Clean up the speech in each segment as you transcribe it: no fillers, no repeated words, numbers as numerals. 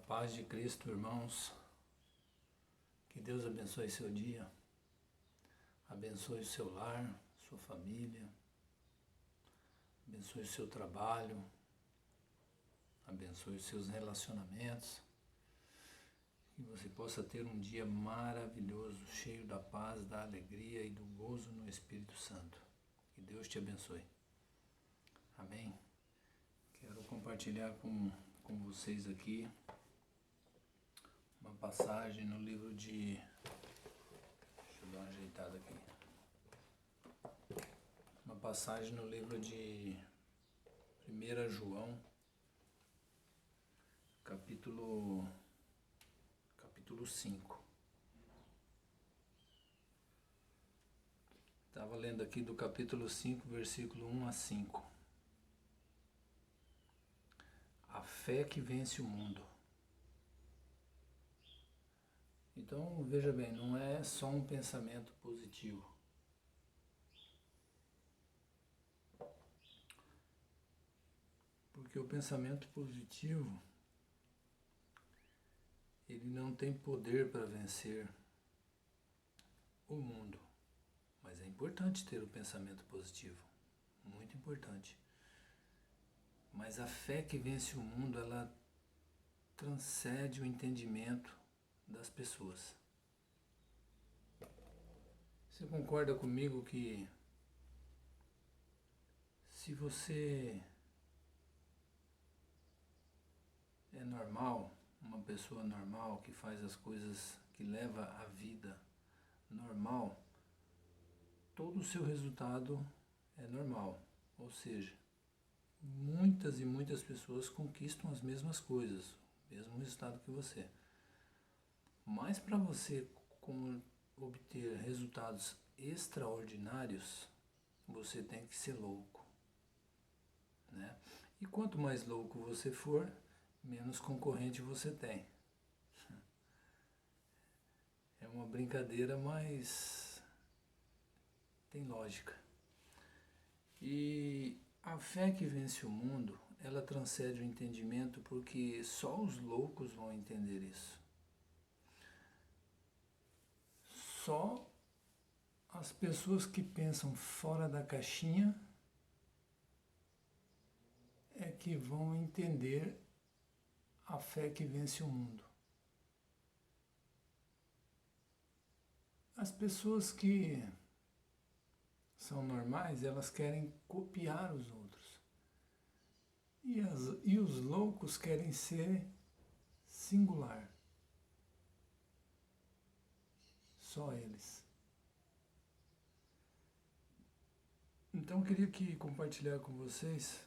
paz de Cristo, irmãos. Que Deus abençoe seu dia, abençoe o seu lar, sua família, abençoe o seu trabalho, abençoe os seus relacionamentos. Que você possa ter um dia maravilhoso, cheio da paz, da alegria e do gozo no Espírito Santo. Que Deus te abençoe. Amém? Quero compartilhar com vocês aqui uma passagem no livro de... Deixa eu dar uma ajeitada aqui. Uma passagem no livro de 1 João, capítulo 5. Estava lendo aqui do capítulo 5, versículo 1 a 5. A fé que vence o mundo. Então, veja bem, não é só um pensamento positivo. Porque o pensamento positivo, ele não tem poder para vencer o mundo. Mas é importante ter o pensamento positivo, muito importante. Mas a fé que vence o mundo, ela transcende o entendimento das pessoas. Você concorda comigo que se você é normal, uma pessoa normal que faz as coisas, que leva a vida normal, todo o seu resultado é normal. Ou seja, muitas e muitas pessoas conquistam as mesmas coisas, o mesmo resultado que você. Mas para você obter resultados extraordinários, você tem que ser louco, né? E quanto mais louco você for, menos concorrente você tem. É uma brincadeira, mas tem lógica. E a fé que vence o mundo, ela transcende o entendimento, porque só os loucos vão entender isso. Só as pessoas que pensam fora da caixinha é que vão entender a fé que vence o mundo. As pessoas que são normais, elas querem copiar os outros. E os loucos querem ser singular. Só eles. Então eu queria compartilhar com vocês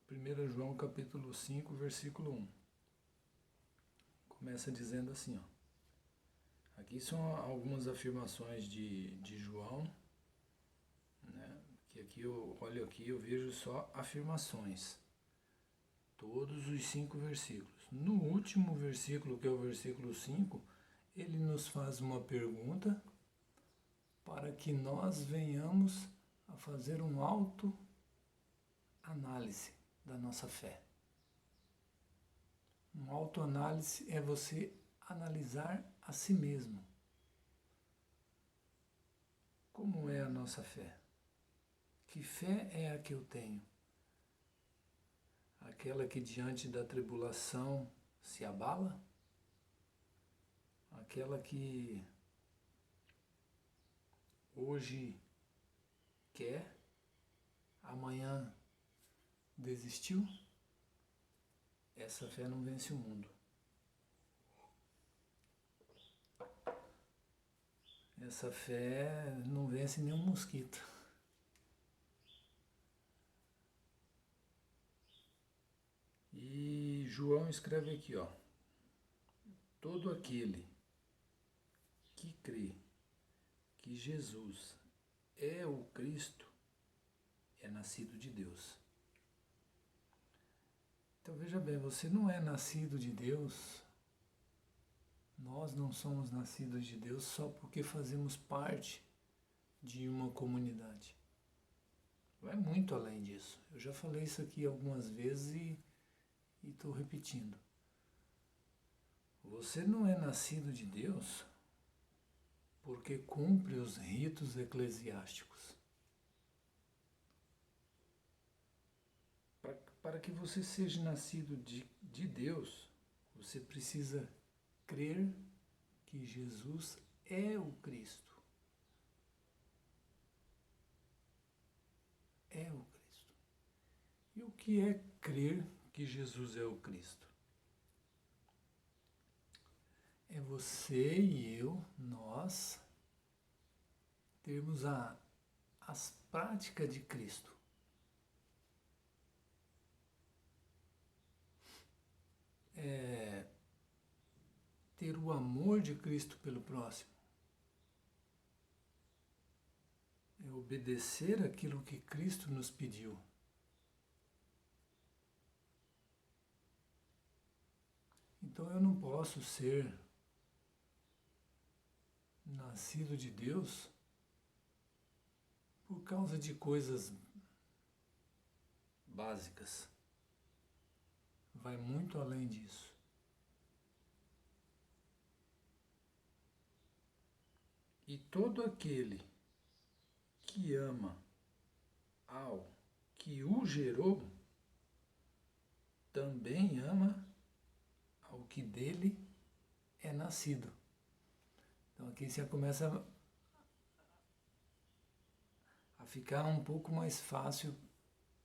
1 João capítulo 5, versículo 1. Começa dizendo assim, ó. Aqui são algumas afirmações de João, né? Que aqui eu olho aqui, eu vejo só afirmações. Todos os 5 versículos. No último versículo, que é o versículo 5, ele nos faz uma pergunta para que nós venhamos a fazer um autoanálise da nossa fé. Um autoanálise é você analisar a si mesmo. Como é a nossa fé? Que fé é a que eu tenho? Aquela que diante da tribulação se abala? Aquela que hoje quer, amanhã desistiu? Essa fé não vence o mundo. Essa fé não vence nenhum mosquito. E João escreve aqui, ó. Todo aquele que crê que Jesus é o Cristo é nascido de Deus. Então veja bem, você não é nascido de Deus, nós não somos nascidos de Deus só porque fazemos parte de uma comunidade. Vai muito além disso. Eu já falei isso aqui algumas vezes e estou repetindo. Você não é nascido de Deus porque cumpre os ritos eclesiásticos. Para que você seja nascido de Deus, você precisa crer que Jesus é o Cristo. É o Cristo. E o que é crer que Jesus é o Cristo? É você e eu, nós, termos as práticas de Cristo. É ter o amor de Cristo pelo próximo. É obedecer aquilo que Cristo nos pediu. Então eu não posso ser nascido de Deus por causa de coisas básicas. Vai muito além disso. E todo aquele que ama ao que o gerou, também ama ao que dele é nascido. Então aqui você começa a ficar um pouco mais fácil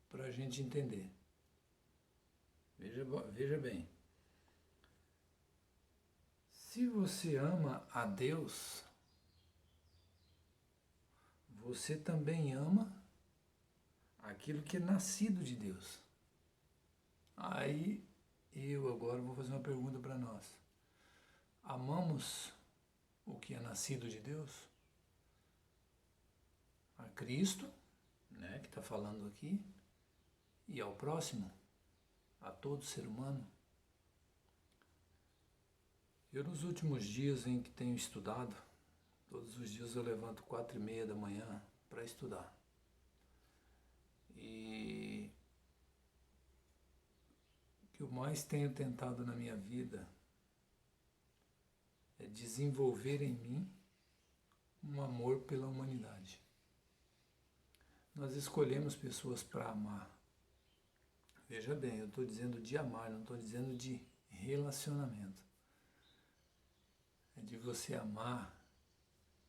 para a gente entender. Veja bem. Se você ama a Deus, você também ama aquilo que é nascido de Deus. Aí eu agora vou fazer uma pergunta para nós. Amamos o que é nascido de Deus? A Cristo, né, que está falando aqui, e ao próximo, a todo ser humano. Eu nos últimos dias em que tenho estudado, todos os dias eu levanto 4:30 da manhã para estudar. E o que eu mais tenho tentado na minha vida é desenvolver em mim um amor pela humanidade. Nós escolhemos pessoas para amar. Veja bem, eu estou dizendo de amar, não estou dizendo de relacionamento. É de você amar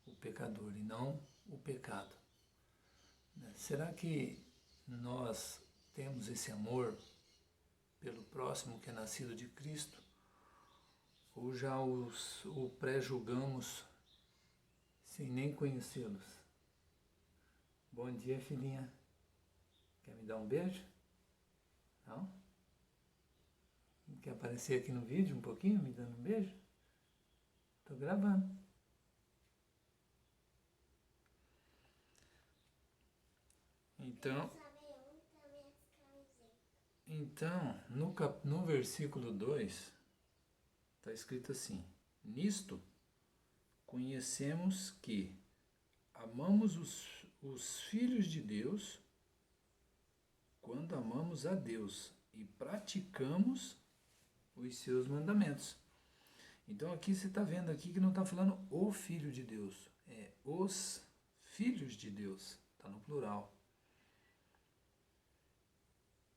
o pecador e não o pecado. Será que nós temos esse amor pelo próximo que é nascido de Cristo? Ou já o pré-julgamos sem nem conhecê-los? Bom dia, filhinha. Quer me dar um beijo? Não? Quer aparecer aqui no vídeo um pouquinho, me dando um beijo? Estou gravando. Então no versículo 2, está escrito assim: nisto conhecemos que amamos os filhos de Deus quando amamos a Deus e praticamos os seus mandamentos. Então aqui você está vendo aqui que não está falando o Filho de Deus, é os filhos de Deus, está no plural.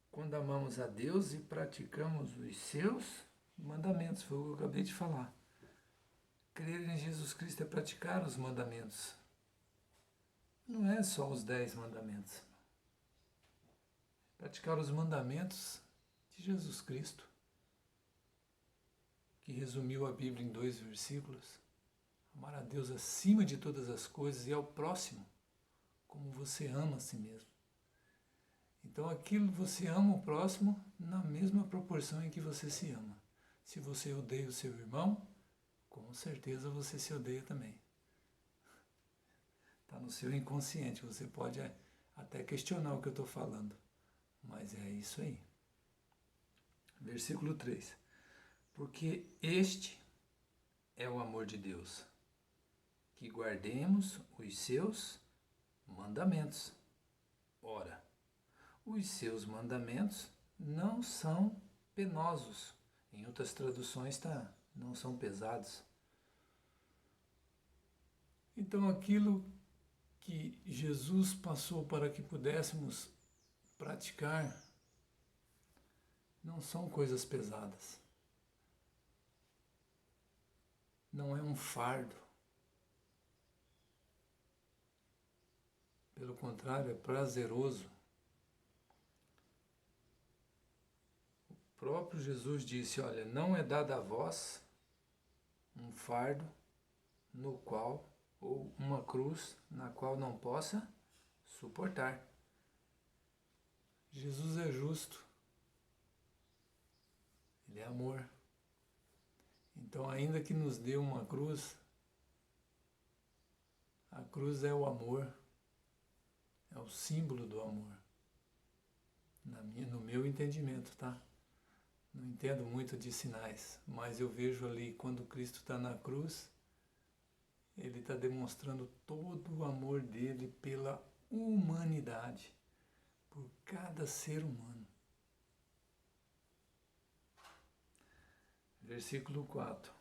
Quando amamos a Deus e praticamos os seus mandamentos, foi o que eu acabei de falar. Crer em Jesus Cristo é praticar os mandamentos. Não é só os 10 mandamentos. Praticar os mandamentos de Jesus Cristo, que resumiu a Bíblia em 2 versículos. Amar a Deus acima de todas as coisas e ao próximo, como você ama a si mesmo. Então aquilo você ama o próximo na mesma proporção em que você se ama. Se você odeia o seu irmão, com certeza você se odeia também. Está no seu inconsciente, você pode até questionar o que eu estou falando. Mas é isso aí. Versículo 3. Porque este é o amor de Deus, que guardemos os seus mandamentos. Ora, os seus mandamentos não são penosos. Em outras traduções está não são pesados. Então aquilo que Jesus passou para que pudéssemos praticar não são coisas pesadas. Não é um fardo. Pelo contrário, é prazeroso. O próprio Jesus disse, olha, não é dado a vós um fardo no qual, ou uma cruz na qual não possa suportar. Jesus é justo. Ele é amor. Então, ainda que nos dê uma cruz, a cruz é o amor, é o símbolo do amor. No meu entendimento, tá? Não entendo muito de sinais, mas eu vejo ali, quando Cristo está na cruz, Ele está demonstrando todo o amor dele pela humanidade, por cada ser humano. Versículo 4.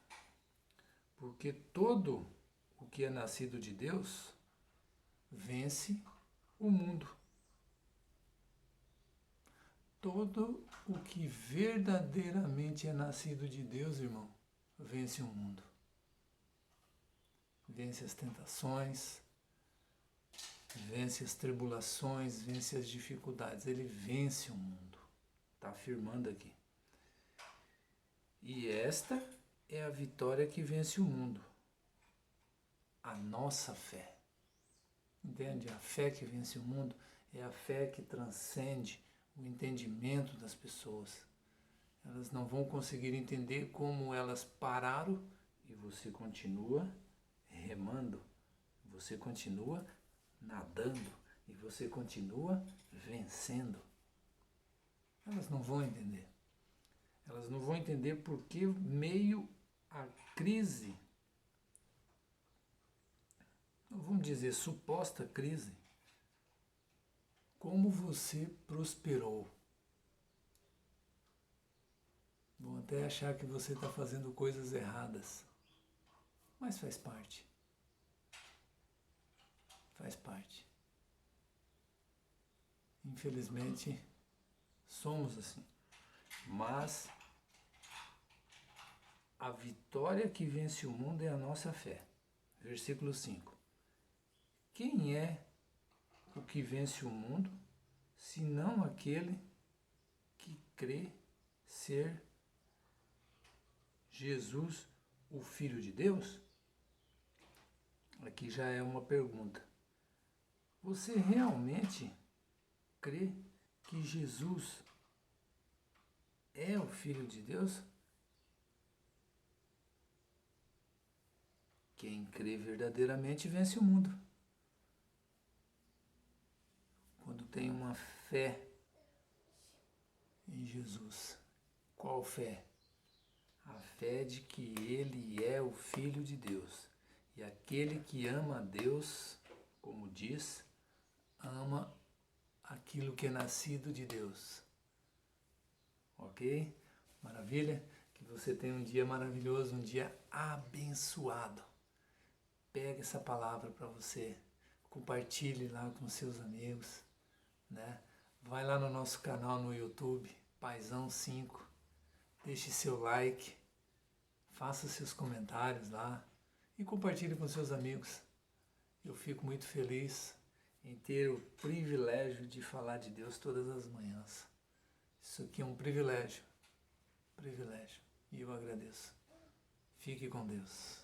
Porque todo o que é nascido de Deus vence o mundo. Todo o que verdadeiramente é nascido de Deus, irmão, vence o mundo. Vence as tentações, vence as tribulações, vence as dificuldades. Ele vence o mundo. Está afirmando aqui. E esta é a vitória que vence o mundo. A nossa fé. Entende? A fé que vence o mundo é a fé que transcende o entendimento das pessoas. Elas não vão conseguir entender como elas pararam e você continua remando, você continua nadando e você continua vencendo. Elas não vão entender. Elas não vão entender porque meio à crise, vamos dizer, suposta crise, como você prosperou. Vão até achar que você está fazendo coisas erradas, mas faz parte. Faz parte. Infelizmente, somos assim. Mas a vitória que vence o mundo é a nossa fé. Versículo 5. Quem é o que vence o mundo, senão aquele que crê ser Jesus, o Filho de Deus? Aqui já é uma pergunta. Você realmente crê que Jesus é o Filho de Deus? Quem crê verdadeiramente vence o mundo. Quando tem uma fé em Jesus. Qual fé? A fé de que Ele é o Filho de Deus. E aquele que ama a Deus, como diz, ama aquilo que é nascido de Deus. Ok? Maravilha? Que você tenha um dia maravilhoso, um dia abençoado. Pega essa palavra para você, compartilhe lá com seus amigos, né? Vai lá no nosso canal no YouTube, Paizão 5, deixe seu like, faça seus comentários lá e compartilhe com seus amigos. Eu fico muito feliz em ter o privilégio de falar de Deus todas as manhãs. Isso aqui é um privilégio, e eu agradeço. Fique com Deus.